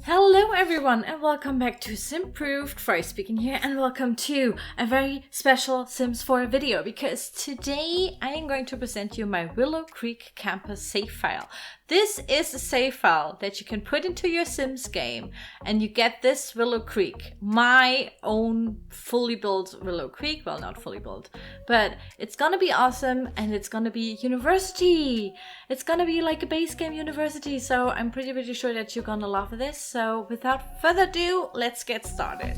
Hello everyone and welcome back to Simproved, Fry speaking here, and welcome to a very special Sims 4 video because today I am going to present you my Willow Creek Campus save file. This is a save file that you can put into your Sims game and you get this Willow Creek, my own fully built Willow Creek. Well, not fully built, but it's gonna be awesome and it's gonna be university. It's gonna be like a base game university, so I'm pretty sure that you're gonna love this. So without further ado, let's get started.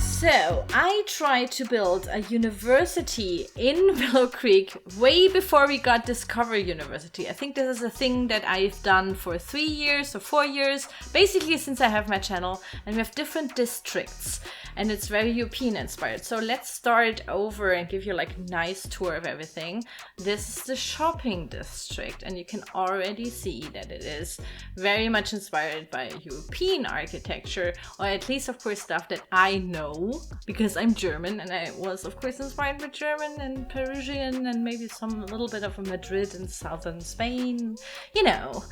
So I tried to build a university in Willow Creek way before we got Discover University. I think this is a thing that I've done for 3 years or 4 years, basically since I have my channel, and we have different districts and it's very European inspired. So let's start over and give you like a nice tour of everything. This is the shopping district and you can already see that it is very much inspired by European architecture, or at least of course stuff that I know because I'm German and I was of course inspired by German and Parisian and maybe some little bit of Madrid and southern Spain, you know.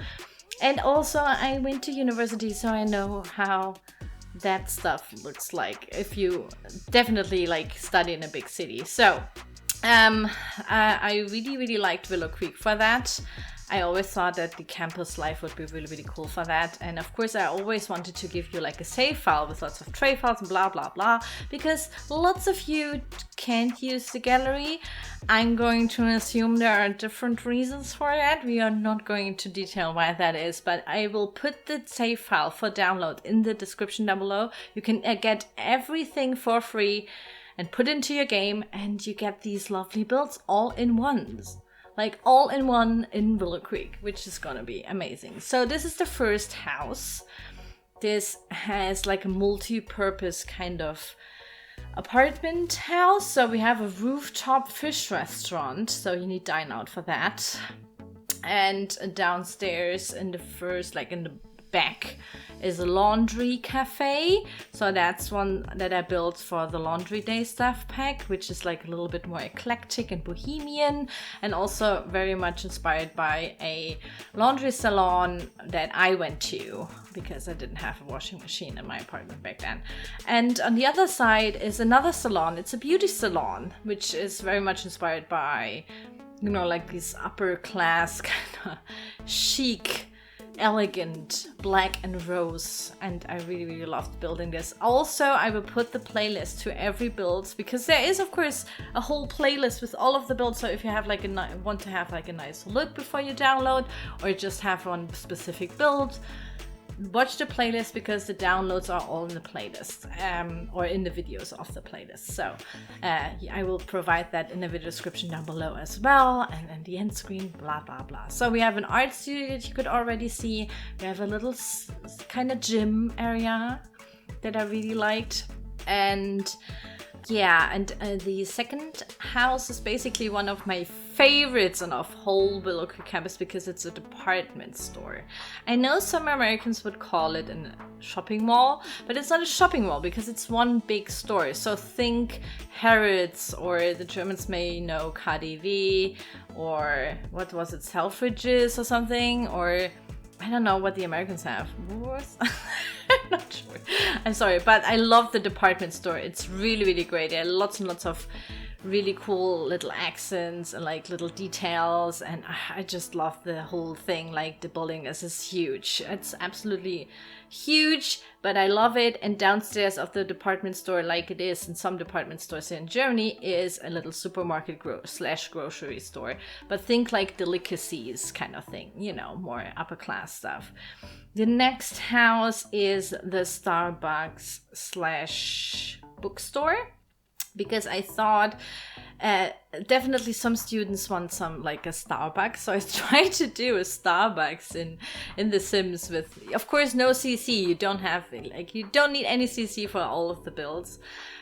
And also I went to university, so I know how that stuff looks like if you definitely like study in a big city. So I really liked Willow Creek for that. I always thought that the campus life would be really cool for that. And of course, I always wanted to give you like a save file with lots of tray files and blah, blah, because lots of you can't use the gallery. I'm going to assume there are different reasons for that. We are not going into detail why that is, but I will put the save file for download in the description down below. You can get everything for free and put into your game, and you get these lovely builds all in ones. Like all in one in Willow Creek, which is gonna be amazing. So this is the first house. This has like a multi-purpose kind of apartment house. So we have a rooftop fish restaurant, so you need dine out for that. And downstairs in the first, like in the back, is a laundry cafe. So that's one that I built for the laundry day stuff pack, which is like a little bit more eclectic and bohemian, and also very much inspired by a laundry salon that I went to because I didn't have a washing machine in my apartment back then. And on the other side is another salon. It's a beauty salon, which is very much inspired by, you know, like these upper class kind of chic, elegant black and rose, and I really loved building this. Also, I will put the playlist to every build because there is of course a whole playlist with all of the builds. So if you have like want to have like a nice look before you download, or just have one specific build, watch the playlist because the downloads are all in the playlist, or in the videos of the playlist. So I will provide that in the video description down below as well, and then the end screen, blah blah. So we have an art studio that you could already see. We have a little kind of gym area that I really liked, and yeah, and the second house is basically one of my favorites on of whole Willow Creek campus because it's a department store. I know some Americans would call it a shopping mall, but it's not a shopping mall because it's one big store. So think Harrods, or the Germans may know KaDeWe, or what was it, Selfridges or something, or I don't know what the Americans have. Woolworths? I'm not sure. I'm sorry, but I love the department store. It's really great. There are lots and lots of really cool little accents and like little details, and I just love the whole thing. Like the building is huge. It's absolutely huge, but I love it. And downstairs of the department store, like it is in some department stores in Germany, is a little supermarket slash grocery store, but think like delicacies kind of thing, you know, more upper class stuff. The next house is the Starbucks slash bookstore, because I thought definitely some students want some like a Starbucks, so I tried to do a Starbucks in The Sims with, of course, no CC. You don't need any CC for all of the builds.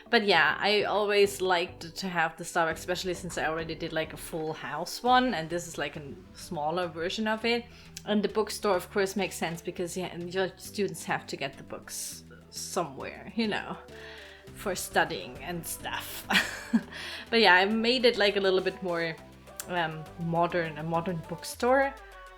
But yeah, I always liked to have the Starbucks, especially since I already did like a full house one, and this is like a smaller version of it. And the bookstore, of course, makes sense because your students have to get the books somewhere, you know, for studying and stuff. But yeah, I made it like a little bit more a modern bookstore.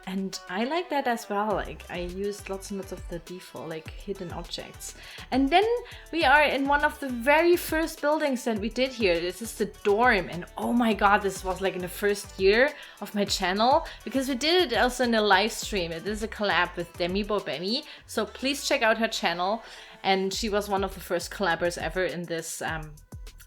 And I like that as well. Like I used lots and lots of the default like hidden objects. And then we are in one of the very first buildings that we did here. This is the dorm, and oh my god, this was like in the first year of my channel, because we did it also in a live stream. It is a collab with Demi Bobemi, so please check out her channel. And she was one of the first collabers ever in this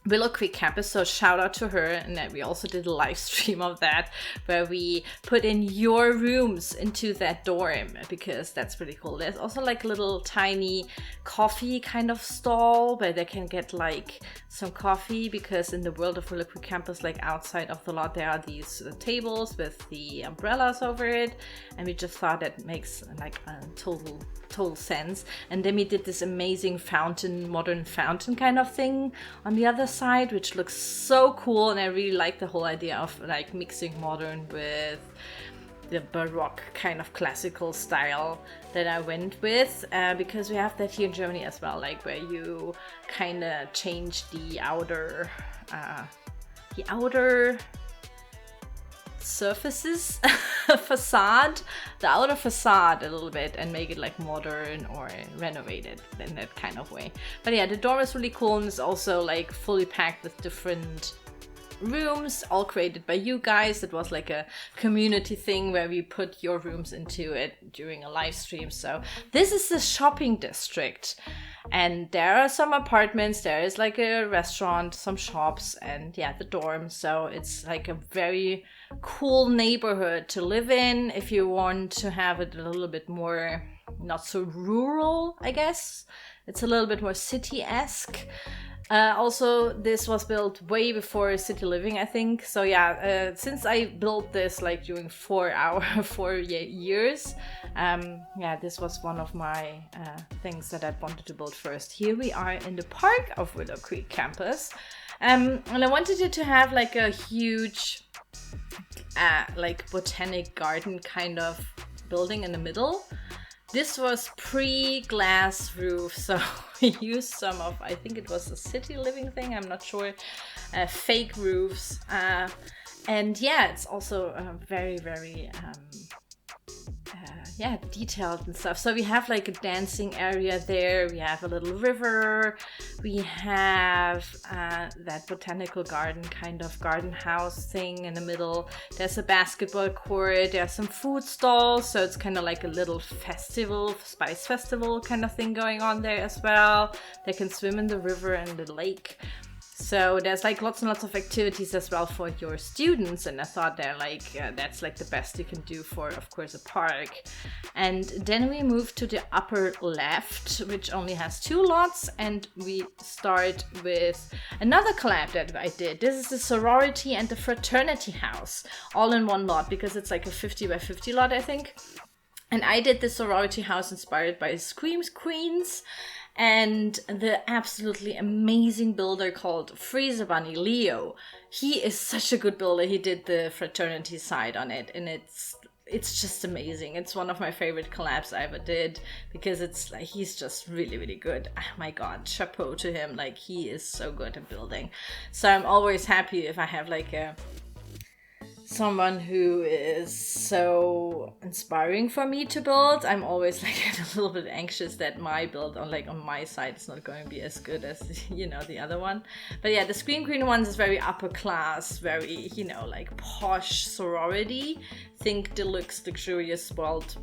Willow Creek Campus, so shout out to her. And that we also did a live stream of that, where we put in your rooms into that dorm, because that's really cool. There's also like a little tiny coffee kind of stall where they can get like some coffee, because in the world of Willow Creek Campus, like outside of the lot, there are these tables with the umbrellas over it, and we just thought that makes like a total sense. And then we did this amazing fountain, modern fountain kind of thing on the other side, which looks so cool. And I really like the whole idea of like mixing modern with the Baroque kind of classical style that I went with, because we have that here in Germany as well, like where you kind of change the outer surfaces facade, the outer facade a little bit, and make it like modern or renovated in that kind of way. But yeah, the dorm is really cool, and it's also like fully packed with different rooms, all created by you guys. It was like a community thing where we put your rooms into it during a live stream. So this is the shopping district, and there are some apartments, there is like a restaurant, some shops, and yeah, the dorm. So it's like a very cool neighborhood to live in if you want to have it a little bit more, not so rural, I guess. It's a little bit more city-esque. Also, this was built way before city living, I think. So yeah, since I built this like during 4 years, yeah, this was one of my things that I wanted to build first. Here we are in the park of Willow Creek Campus, and I wanted it to have like a huge like botanic garden kind of building in the middle. This was pre-glass roof, so we used some of, I think it was a city living thing, I'm not sure, fake roofs. And yeah, it's also very, very yeah, detailed and stuff. So we have like a dancing area there, we have a little river, we have that botanical garden kind of garden house thing in the middle. There's a basketball court, there's some food stalls, so it's kind of like a little festival, spice festival kind of thing going on there as well. They can swim in the river and the lake. So there's like lots and lots of activities as well for your students, and I thought they're like that's like the best you can do for, of course, a park. And then we move to the upper left, which only has 2 lots, and we start with another collab that I did. This is the sorority and the fraternity house, all in one lot, because it's like a 50 by 50 lot, I think. And I did the sorority house inspired by Scream Queens, and the absolutely amazing builder called Freezer Bunny Leo. He is such a good builder. He did the fraternity side on it, and it's just amazing. It's one of my favorite collabs I ever did, because it's like he's just really, really good. Oh my god, chapeau to him. Like, he is so good at building. So I'm always happy if I have like someone who is so inspiring for me to build. I'm always like a little bit anxious that my build on my side is not going to be as good as, you know, the other one. But yeah, the Scream Queen one is very upper class, very, you know, like posh sorority. Think deluxe, luxurious, spoiled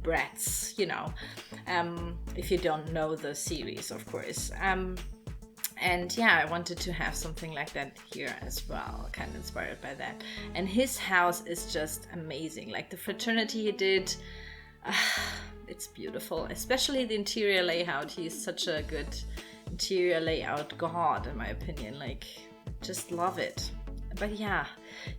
brats, you know, if you don't know the series, of course. And yeah, I wanted to have something like that here as well, kind of inspired by that. And his house is just amazing. Like the fraternity he did, it's beautiful, especially the interior layout. He's such a good interior layout god, in my opinion. Like, just love it. But yeah,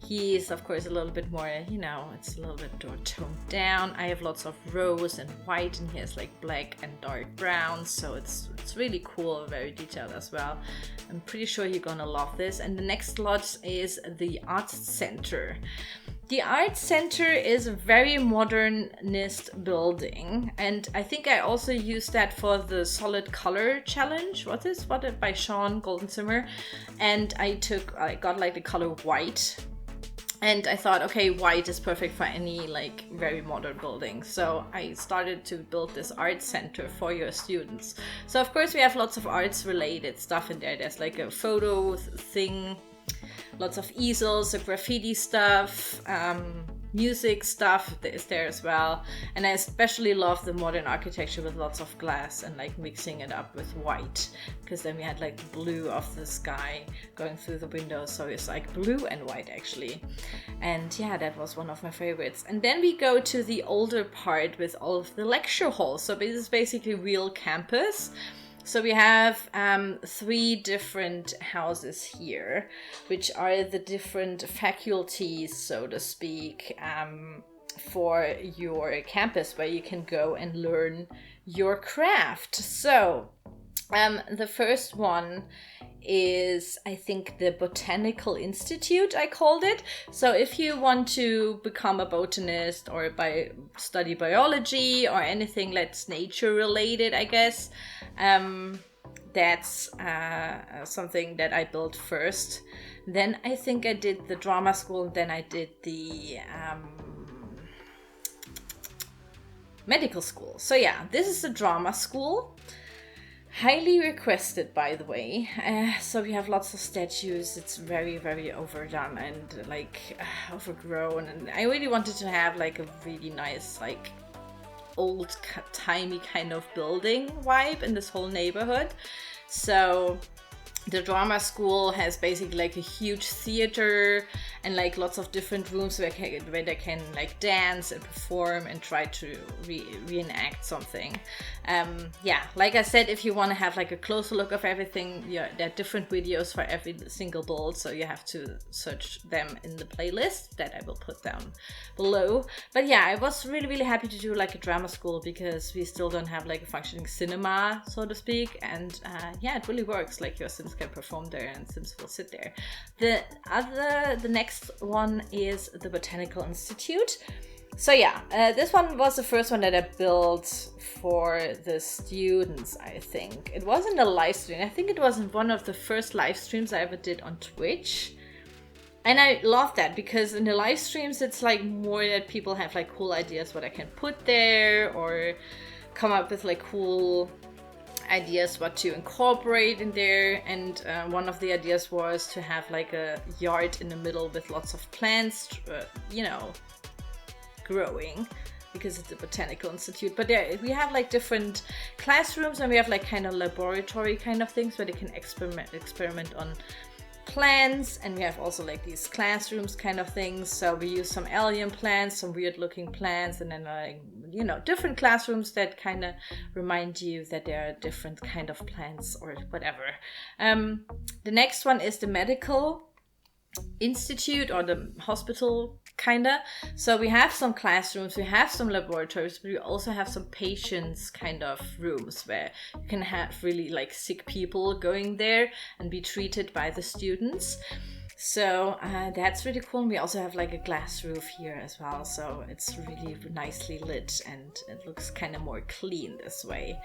he's of course a little bit more, you know, it's a little bit more toned down. I have lots of rose and white, and he has like black and dark brown, so it's really cool, very detailed as well. I'm pretty sure you're gonna love this. And the next lot is the Arts Center. The Arts Center is a very modernist building, and I think I also used that for the solid color challenge. What by Sean Golden Simmer, and I got like the color white And I thought, okay, white is perfect for any like very modern building. So I started to build this art center for your students. So of course we have lots of arts related stuff in there. There's like a photo thing, lots of easels, the graffiti stuff, music stuff is there as well. And I especially love the modern architecture with lots of glass and like mixing it up with white, because then we had like the blue of the sky going through the windows, so it's like blue and white actually. And yeah, that was one of my favorites. And then we go to the older part with all of the lecture halls. So this is basically real campus. So we have 3 different houses here, which are the different faculties, so to speak, for your campus, where you can go and learn your craft. So the first one is, I think, the Botanical Institute, I called it. So if you want to become a botanist or study biology or anything that's nature related, I guess, that's something that I built first. Then I think I did the drama school, and then I did the medical school. So yeah, this is the drama school. Highly requested, by the way. So we have lots of statues. It's very, very overdone and like overgrown. And I really wanted to have like a really nice, like old-timey kind of building vibe in this whole neighborhood. So the drama school has basically like a huge theater and like lots of different rooms where they can like dance and perform and try to reenact something. Yeah, like I said, if you want to have like a closer look of everything, there are different videos for every single build, so you have to search them in the playlist that I will put down below. But yeah, I was really, really happy to do like a drama school, because we still don't have like a functioning cinema, so to speak. And yeah, it really works. Like your Sims can perform there and Sims will sit there. The next one is the Botanical Institute. So yeah, this one was the first one that I built for the students, I think. It wasn't a live stream. I think it was one of the first live streams I ever did on Twitch. And I love that, because in the live streams, it's like more that people have like cool ideas what I can put there, or come up with like cool ideas what to incorporate in there. And one of the ideas was to have like a yard in the middle with lots of plants, you know, growing, because it's a botanical institute. But yeah, we have like different classrooms, and we have like kind of laboratory kind of things where they can experiment on plants. And we have also like these classrooms kind of things. So we use some alien plants, some weird looking plants, and then like, you know, different classrooms that kind of remind you that there are different kind of plants or whatever. The next one is the Medical Institute, or the hospital kinda. So we have some classrooms, we have some laboratories, but we also have some patients kind of rooms where you can have really like sick people going there and be treated by the students. So that's really cool. And we also have like a glass roof here as well, so it's really nicely lit and it looks kind of more clean this way.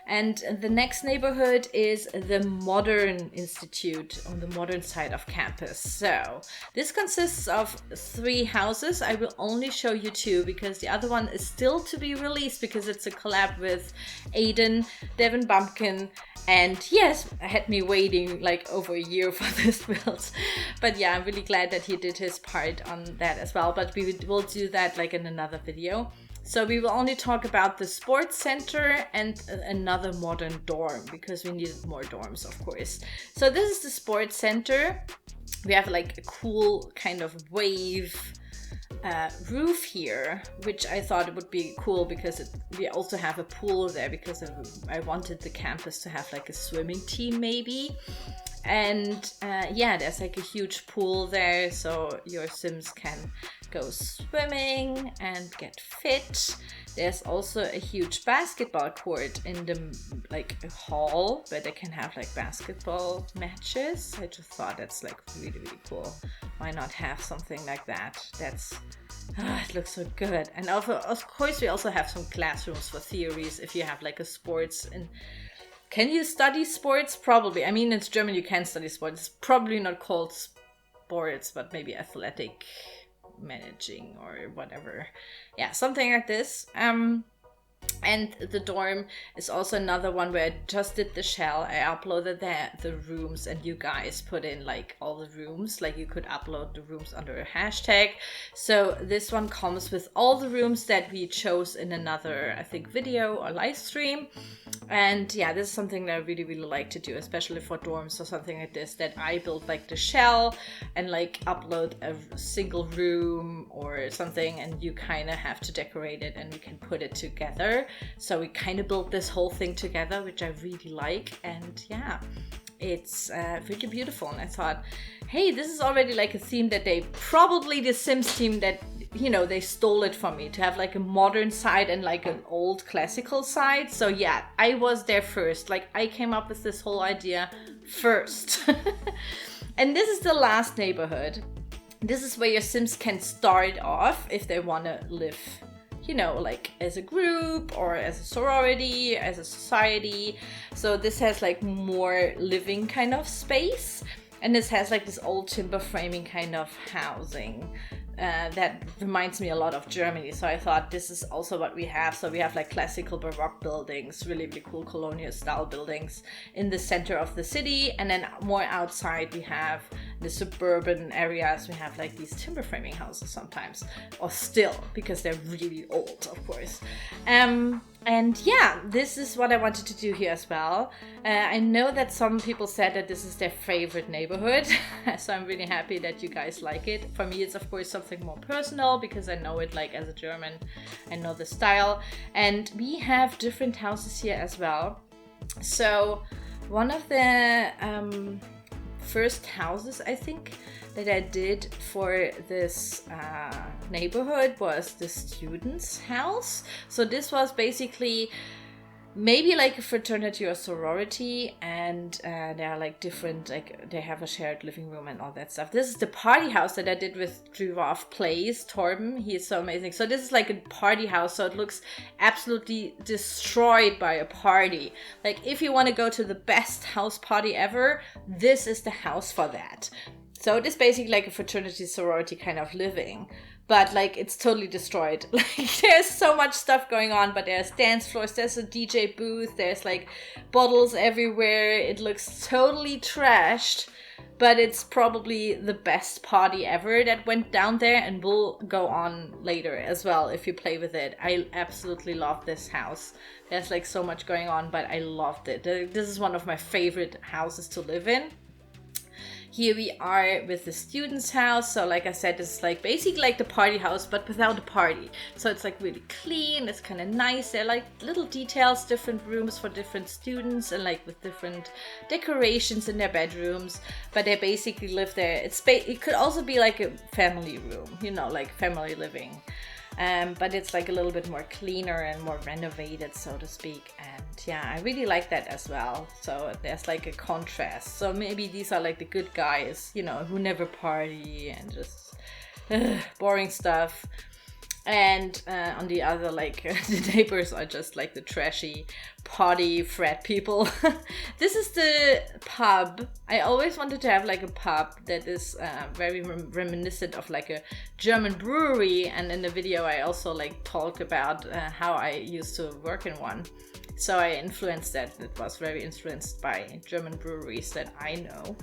And the next neighborhood is the Modern Institute, on the modern side of campus. So this consists of 3 houses. I will only show you 2, because the other one is still to be released, because it's a collab with Aiden, Devin Bumpkin, and yes, had me waiting like over a year for this build. But yeah, I'm really glad that he did his part on that as well. But we will do that like in another video. So we will only talk about the sports center and another modern dorm, because we needed more dorms, of course. So this is the sports center. We have like a cool kind of wave roof here, which I thought would be cool, because we also have a pool there, because I wanted the campus to have like a swimming team maybe. And yeah, there's like a huge pool there, so your Sims can go swimming and get fit. There's also a huge basketball court in the like a hall where they can have like basketball matches. I just thought that's like really, really cool. Why not have something like that? That's it looks so good. And also, of course, we also have some classrooms for theories if you have like a sports. And can you study sports? Probably. I mean, it's German, you can study sports. It's probably not called sports, but maybe athletic managing or whatever. Yeah, something like this. And the dorm is also another one where I just did the shell. I uploaded the rooms, and you guys put in like all the rooms. Like you could upload the rooms under a hashtag. So this one comes with all the rooms that we chose in another, I think, video or live stream. And yeah, this is something that I really, really like to do, especially for dorms or something like this, that I build like the shell and like upload a single room or something, and you kind of have to decorate it and we can put it together. So we kind of built this whole thing together, which I really like. And yeah, it's really beautiful. And I thought, hey, this is already like a theme that they probably, the Sims team, that, you know, they stole it from me, to have like a modern side and like an old classical side. So yeah, I was there first. Like I came up with this whole idea first. And this is the last neighborhood. This is where your Sims can start off if they want to live, you know, like as a group or as a sorority, as a society. So this has like more living kind of space. And this has like this old timber framing kind of housing. That reminds me a lot of Germany. So I thought this is also what we have. So we have like classical Baroque buildings, really, really cool colonial style buildings in the center of the city. And then more outside we have the suburban areas. We have like these timber framing houses sometimes, or still, because they're really old, of course. And yeah, this is what I wanted to do here as well. I know that some people said that this is their favorite neighborhood. So I'm really happy that you guys like it. For me, it's of course something more personal because I know it like as a German. I know the style. And we have different houses here as well. So one of the first houses, I think, that I did for this neighborhood was the students' house. So this was basically maybe like a fraternity or sorority, and they are like different, like they have a shared living room and all that stuff. This is the party house that I did with GiraffePlays, Torben. He is so amazing. So this is like a party house, so it looks absolutely destroyed by a party. Like if you want to go to the best house party ever, this is the house for that. So it is basically like a fraternity sorority kind of living, but like it's totally destroyed. Like there's so much stuff going on, but there's dance floors, there's a DJ booth, there's like bottles everywhere. It looks totally trashed, but it's probably the best party ever that went down there and will go on later as well if you play with it. I absolutely love this house. There's like so much going on, but I loved it. This is one of my favorite houses to live in. Here we are with the students' house. So like I said, it's like basically like the party house, but without a party. So it's like really clean. It's kind of nice. They're like little details, different rooms for different students, and like with different decorations in their bedrooms. But they basically live there. It could also be like a family room, you know, like family living. But it's like a little bit more cleaner and more renovated, so to speak. And yeah, I really like that as well. So there's like a contrast. So maybe these are like the good guys, you know, who never party and just boring stuff. And on the other, like the neighbors are just like the trashy party frat people. This is the pub. I always wanted to have like a pub that is very reminiscent of like a German brewery. And in the video I also like talk about how I used to work in one. So I influenced that. It was very influenced by German breweries that I know.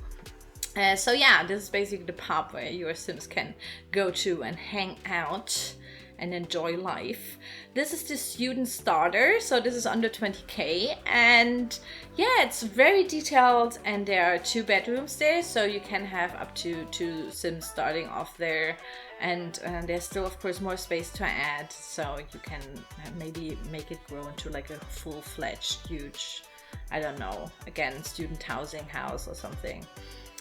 So yeah, this is basically the pub where your Sims can go to and hang out and enjoy life. This is the student starter, so this is under 20k, and yeah, it's very detailed, and there are 2 bedrooms there, so you can have up to 2 Sims starting off there, and there's still of course more space to add, so you can maybe make it grow into like a full-fledged huge, I don't know, again, student housing house or something.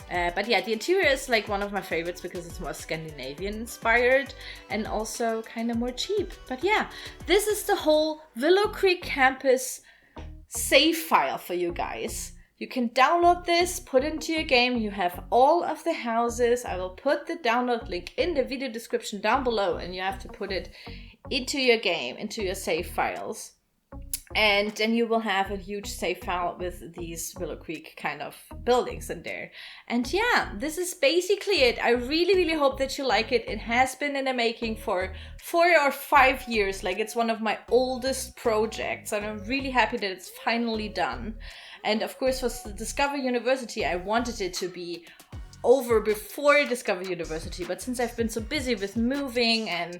But yeah, the interior is like one of my favorites because it's more Scandinavian inspired and also kind of more cheap. But yeah, this is the whole Willow Creek Campus save file for you guys. You can download this, put it into your game. You have all of the houses. I will put the download link in the video description down below, and you have to put it into your game, into your save files. And then you will have a huge save file with these Willow Creek kind of buildings in there. And yeah, this is basically it. I really, really hope that you like it. It has been in the making for 4 or 5 years. Like, it's one of my oldest projects, and I'm really happy that it's finally done. And of course, for Discover University, I wanted it to be over before Discover University, but since I've been so busy with moving and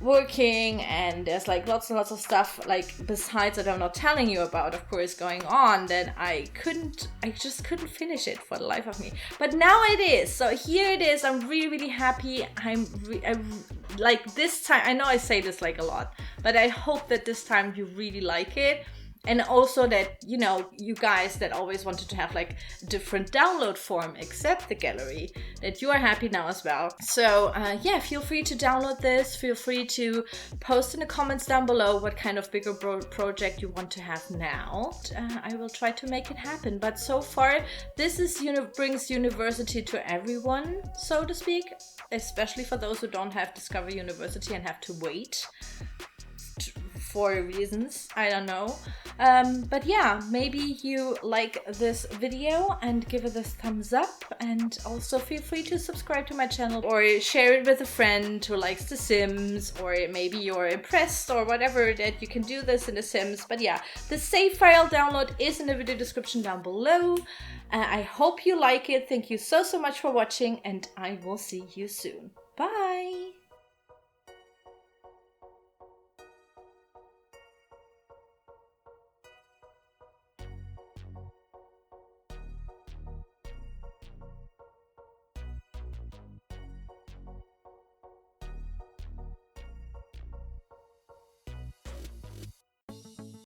working, and there's like lots and lots of stuff like besides that I'm not telling you about, of course, going on, then I just couldn't finish it for the life of me. But now it is, so here it is. I'm really, really happy. I'm like, this time, I know I say this like a lot, but I hope that this time you really like it. And also that, you know, you guys that always wanted to have like a different download form except the gallery, that you are happy now as well. So yeah, feel free to download this. Feel free to post in the comments down below what kind of bigger project you want to have now. I will try to make it happen. But so far, this is brings university to everyone, so to speak, especially for those who don't have Discover University and have to wait for reasons, I don't know. But yeah, maybe you like this video and give it a thumbs up, and also feel free to subscribe to my channel or share it with a friend who likes The Sims, or maybe you're impressed or whatever that you can do this in The Sims. But yeah, the save file download is in the video description down below. I hope you like it. Thank you so much for watching, and I will see you soon. Bye!